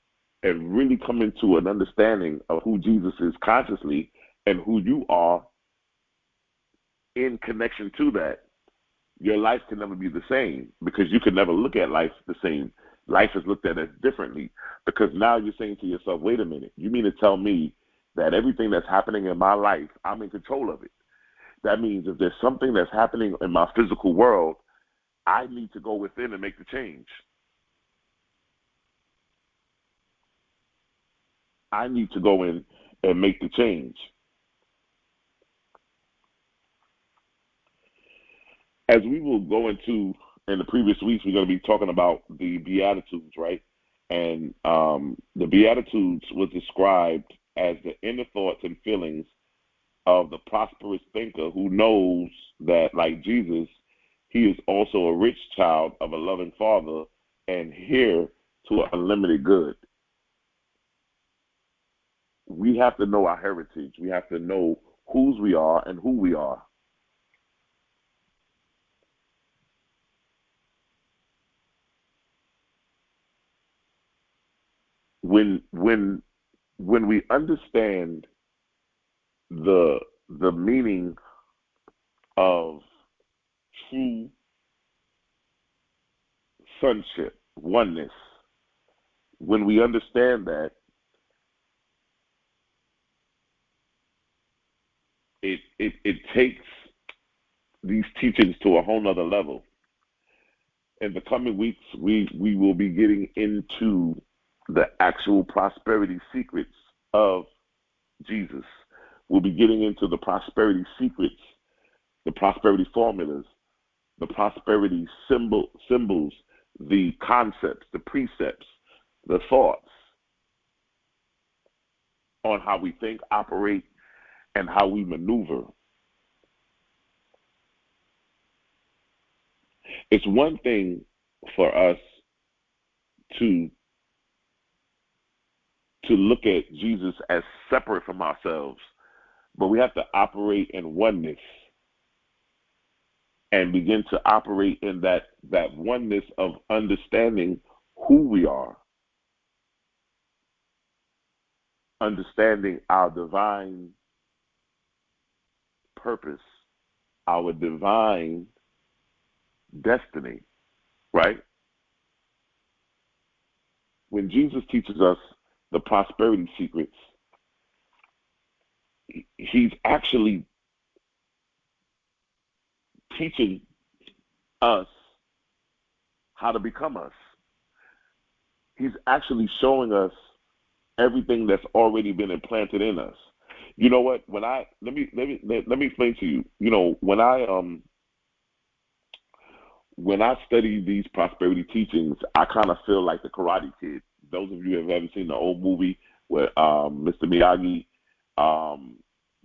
and really come into an understanding of who Jesus is consciously and who you are in connection to that, your life can never be the same, because you can never look at life the same. Life is looked at as differently, because now you're saying to yourself, wait a minute, you mean to tell me that everything that's happening in my life, I'm in control of it? That means if there's something that's happening in my physical world, I need to go within and make the change. I need to go in and make the change. As we will go into in the previous weeks, we're going to be talking about the Beatitudes, right? And the Beatitudes was described as the inner thoughts and feelings of the prosperous thinker who knows that, like Jesus, he is also a rich child of a loving father and heir to an unlimited good. We have to know our heritage. We have to know whose we are and who we are. When when we understand the meaning of true sonship, oneness, when we understand that, it takes these teachings to a whole nother level. In the coming weeks, we will be getting into the actual prosperity secrets of Jesus. We'll be getting into the prosperity secrets, the prosperity formulas, the prosperity symbols, the concepts, the precepts, the thoughts on how we think, operate, and how we maneuver. It's one thing for us to look at Jesus as separate from ourselves, but we have to operate in oneness and begin to operate in that oneness of understanding who we are, understanding our divine purpose, our divine destiny, right? When Jesus teaches us the prosperity secrets, he's actually teaching us how to become us. He's actually showing us everything that's already been implanted in us. You know what? When let me explain to you. You know, when I study these prosperity teachings, I kind of feel like the Karate Kid. Those of you who have ever seen the old movie with Mr. Miyagi,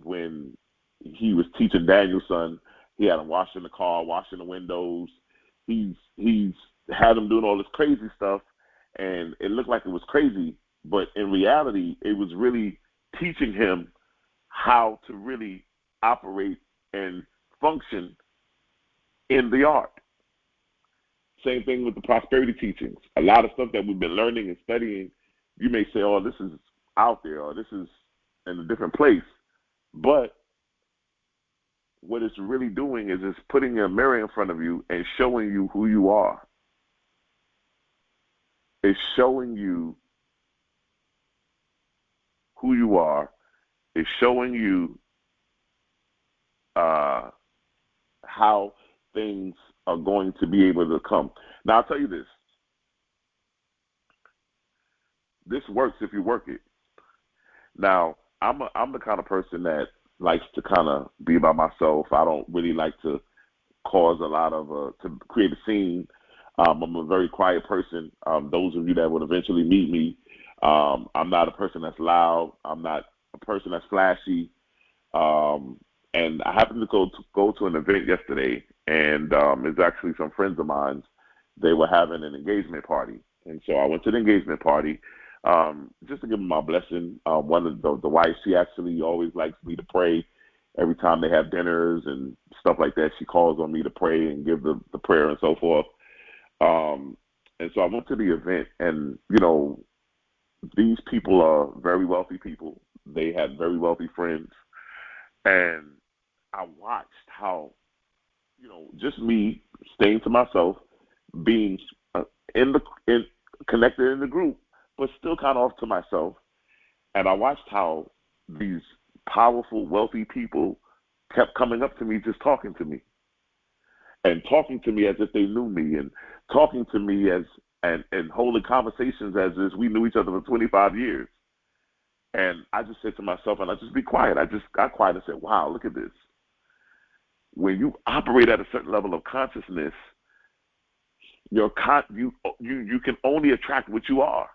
when he was teaching Daniel's son, he had him washing the car, washing the windows. He's had him doing all this crazy stuff, and it looked like it was crazy, but in reality, it was really teaching him how to really operate and function in the art. Same thing with the prosperity teachings. A lot of stuff that we've been learning and studying, you may say, oh, this is out there, or this is in a different place. But what it's really doing is it's putting a mirror in front of you and showing you who you are. It's showing you who you are. It's showing you how things are going to be able to come. Now, I'll tell you this. This works if you work it. Now, I'm the kind of person that likes to kind of be by myself. I don't really like to cause a lot of, to create a scene. I'm a very quiet person. Those of you that would eventually meet me, I'm not a person that's loud. I'm not a person that's flashy. And I happened to go to an event yesterday, and it's actually some friends of mine. They were having an engagement party, and so I went to the engagement party just to give them my blessing. One of the wife, she actually always likes me to pray every time they have dinners and stuff like that. She calls on me to pray and give the prayer and so forth. And so I went to the event, and you know, these people are very wealthy people. They had very wealthy friends, and I watched how, you know, just me staying to myself, being connected in the group, but still kind of off to myself. And I watched how these powerful, wealthy people kept coming up to me, just talking to me, and talking to me as if they knew me, and talking to me and holding conversations as if we knew each other for 25 years. And I just said to myself, and I just be quiet. I just got quiet and said, wow, look at this. When you operate at a certain level of consciousness, you can only attract what you are.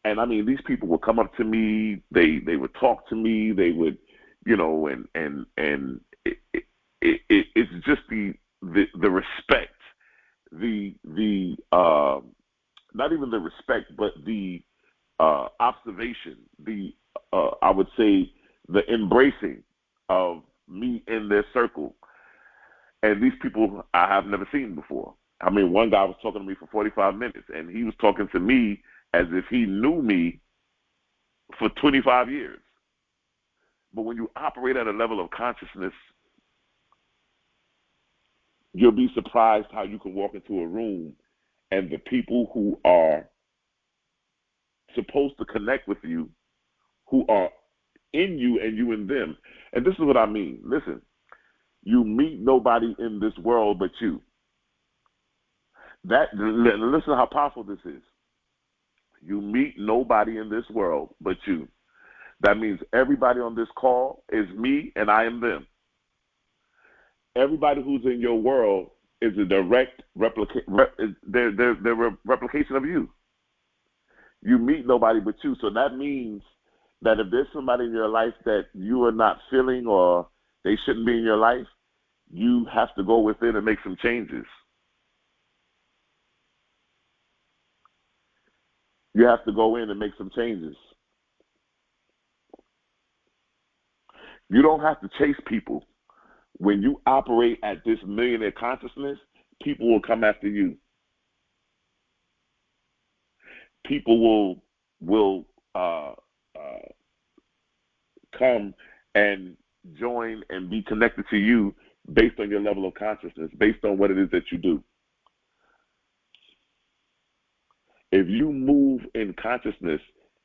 And I mean, these people would come up to me, they would talk to me, they would, you know, and it's just the respect, the not even the respect, but the observation, I would say the embracing of me in their circle. And these people I have never seen before. I mean, one guy was talking to me for 45 minutes, and he was talking to me as if he knew me for 25 years. But when you operate at a level of consciousness, you'll be surprised how you can walk into a room and the people who are supposed to connect with you, who are in you and you in them. And this is what I mean. Listen, you meet nobody in this world but you. Listen how powerful this is. You meet nobody in this world but you. That means everybody on this call is me and I am them. Everybody who's in your world is a direct replication of you. You meet nobody but you. So that means that if there's somebody in your life that you are not feeling or they shouldn't be in your life, you have to go within and make some changes. You have to go in and make some changes. You don't have to chase people. When you operate at this millionaire consciousness, people will come after you. People will come and join and be connected to you based on your level of consciousness, based on what it is that you do. If you move in consciousness,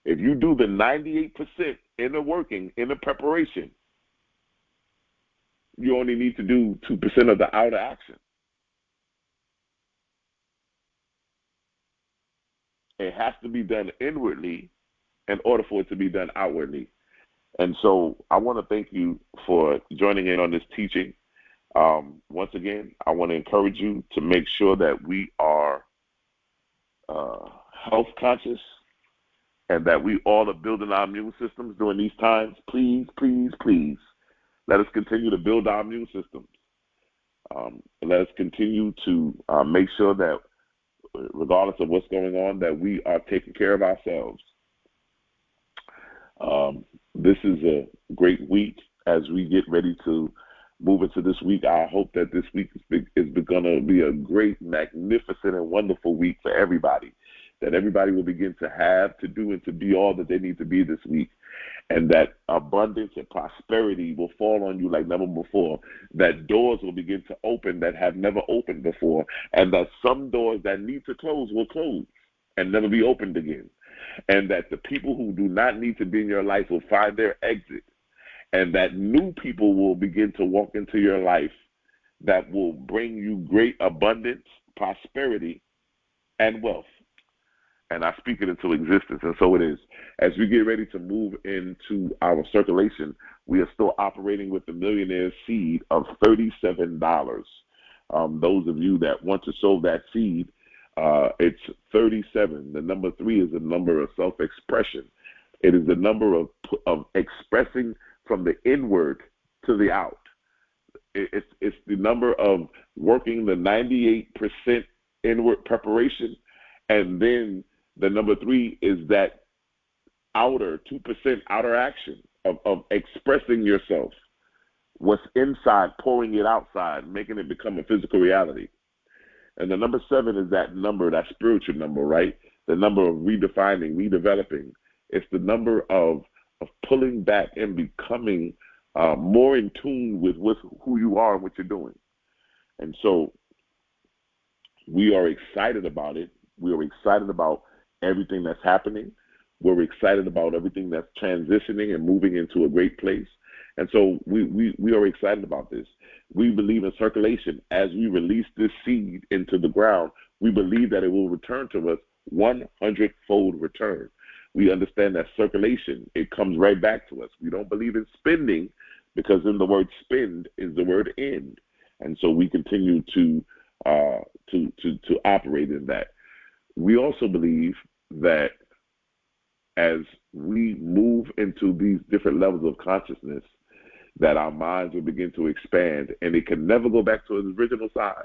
if you do the 98% inner working, inner preparation, you only need to do 2% of the outer action. It has to be done inwardly in order for it to be done outwardly. And so I want to thank you for joining in on this teaching. Once again, I want to encourage you to make sure that we are health conscious and that we all are building our immune systems during these times. Please, please, please, let us continue to build our immune systems. Let us continue to make sure that regardless of what's going on, that we are taking care of ourselves. This is a great week as we get ready to move into this week. I hope that this week is going to be a great, magnificent, and wonderful week for everybody, that everybody will begin to have, to do, and to be all that they need to be this week, and that abundance and prosperity will fall on you like never before, that doors will begin to open that have never opened before, and that some doors that need to close will close and never be opened again, and that the people who do not need to be in your life will find their exit, and that new people will begin to walk into your life that will bring you great abundance, prosperity, and wealth. And I speak it into existence, and so it is. As we get ready to move into our circulation, we are still operating with the Millionaires seed of $37. Those of you that want to sow that seed, it's 37. The number 3 is the number of self-expression. It is the number of expressing from the inward to the out. It's the number of working the 98% inward preparation, and then the number 3 is that outer 2% outer action of expressing yourself, what's inside, pouring it outside, making it become a physical reality. And the number 7 is that number, that spiritual number, right? The number of redefining, redeveloping. It's the number of pulling back and becoming more in tune with who you are and what you're doing. And so we are excited about it. We are excited about everything that's happening. We're excited about everything that's transitioning and moving into a great place. And so we are excited about this. We believe in circulation. As we release this seed into the ground, we believe that it will return to us 100-fold return. We understand that circulation, it comes right back to us. We don't believe in spending, because in the word spend is the word end. And so we continue to operate in that. We also believe that as we move into these different levels of consciousness, that our minds will begin to expand, and it can never go back to its original size.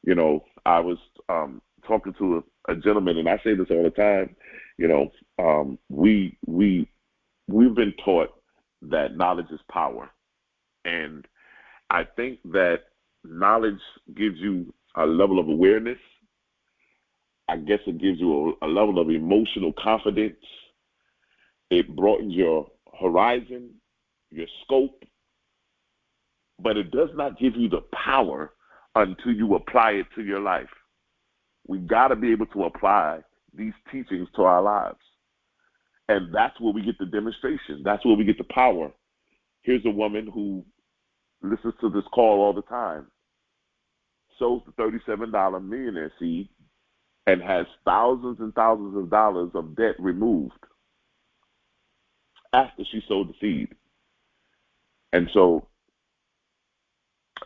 You know, I was talking to a gentleman, and I say this all the time. You know, we've been taught that knowledge is power, and I think that knowledge gives you a level of awareness, I guess it gives you a level of emotional confidence. It broadens your horizon, your scope, but it does not give you the power until you apply it to your life. We got to be able to apply these teachings to our lives. And that's where we get the demonstration. That's where we get the power. Here's a woman who listens to this call all the time, sows the $37 millionaire seed, and has thousands and thousands of dollars of debt removed after she sowed the seed. And so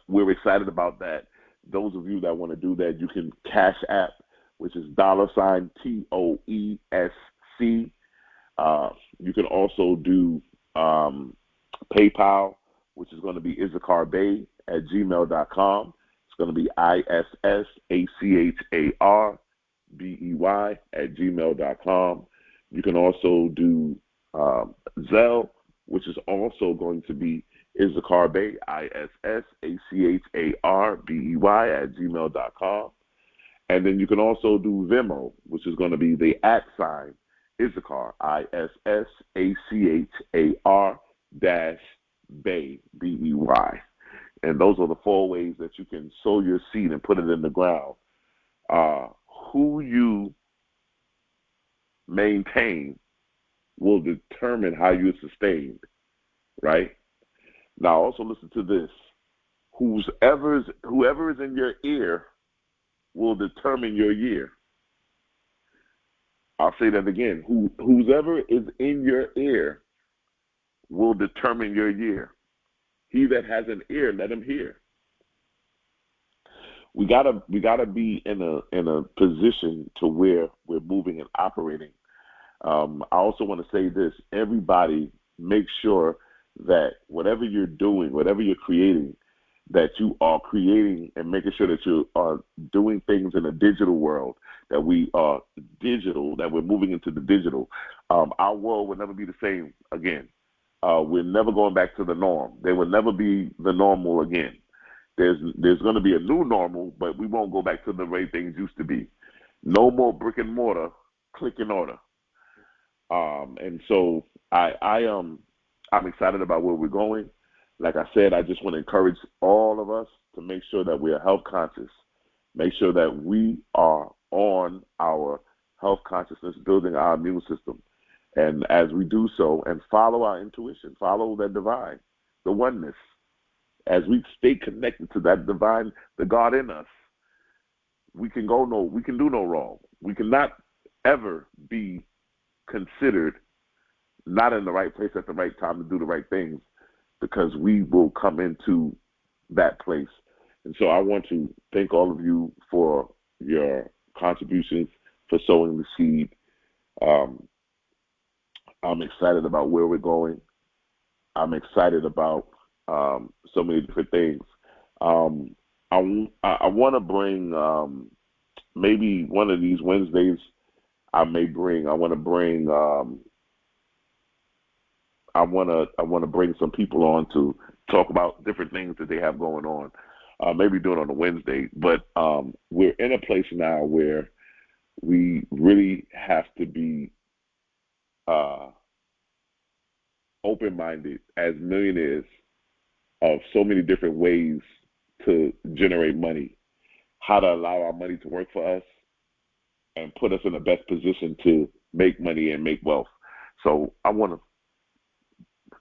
we're excited about that. Those of you that want to do that, you can Cash App, which is $TOESC. You can also do PayPal, which is going to be Issachar Bey at gmail.com. It's going to be ISSACHARBEY at gmail.com. You can also do Zelle, which is also going to be Issachar Bey, ISSACHARBEY at gmail.com. And then you can also do Venmo, which is going to be the @ Issachar, ISSACHAR-Bey, BEY. And those are the 4 ways that you can sow your seed and put it in the ground. Who you maintain will determine how you're sustained, right? Now, also listen to this. Whoever is in your ear will determine your year. I'll say that again. Whoever is in your ear will determine your year. He that has an ear, let him hear. We gotta be in a position to where we're moving and operating. I also want to say this: everybody, make sure that whatever you're doing, whatever you're creating, that you are creating and making sure that you are doing things in a digital world, that we are digital, that we're moving into the digital. Our world will never be the same again. We're never going back to the norm. There will never be the normal again. There's going to be a new normal, but we won't go back to the way things used to be. No more brick and mortar, click and order. And so I'm excited about where we're going. Like I said, I just want to encourage all of us to make sure that we are health conscious, make sure that we are on our health consciousness, building our immune system. And as we do so and follow our intuition, follow that divine, the oneness, as we stay connected to that divine, the God in us, we can do no wrong. We cannot ever be considered not in the right place at the right time to do the right things, because we will come into that place. And so I want to thank all of you for your contributions, for sowing the seed. I'm excited about where we're going. I'm excited about so many different things. I want to bring maybe one of these Wednesdays. I want to bring some people on to talk about different things that they have going on. Maybe do it on a Wednesday, but we're in a place now where we really have to be open-minded as millionaires of so many different ways to generate money, how to allow our money to work for us and put us in the best position to make money and make wealth. So I want to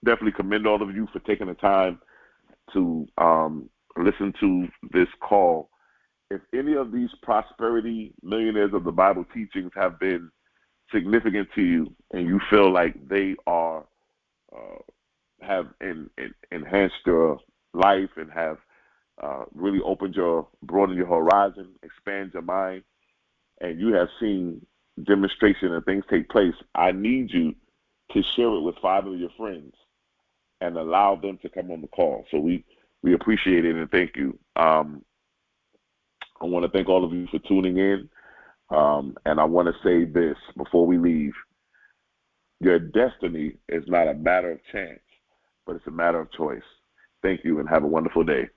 definitely commend all of you for taking the time to listen to this call. If any of these prosperity millionaires of the Bible teachings have been significant to you and you feel like they are have enhanced your life and have really broadened your horizon, expand your mind, and you have seen demonstration and things take place, I need you to share it with 5 of your friends and allow them to come on the call. So we appreciate it and thank you. I want to thank all of you for tuning in. And I want to say this before we leave. Your destiny is not a matter of chance, but it's a matter of choice. Thank you and have a wonderful day.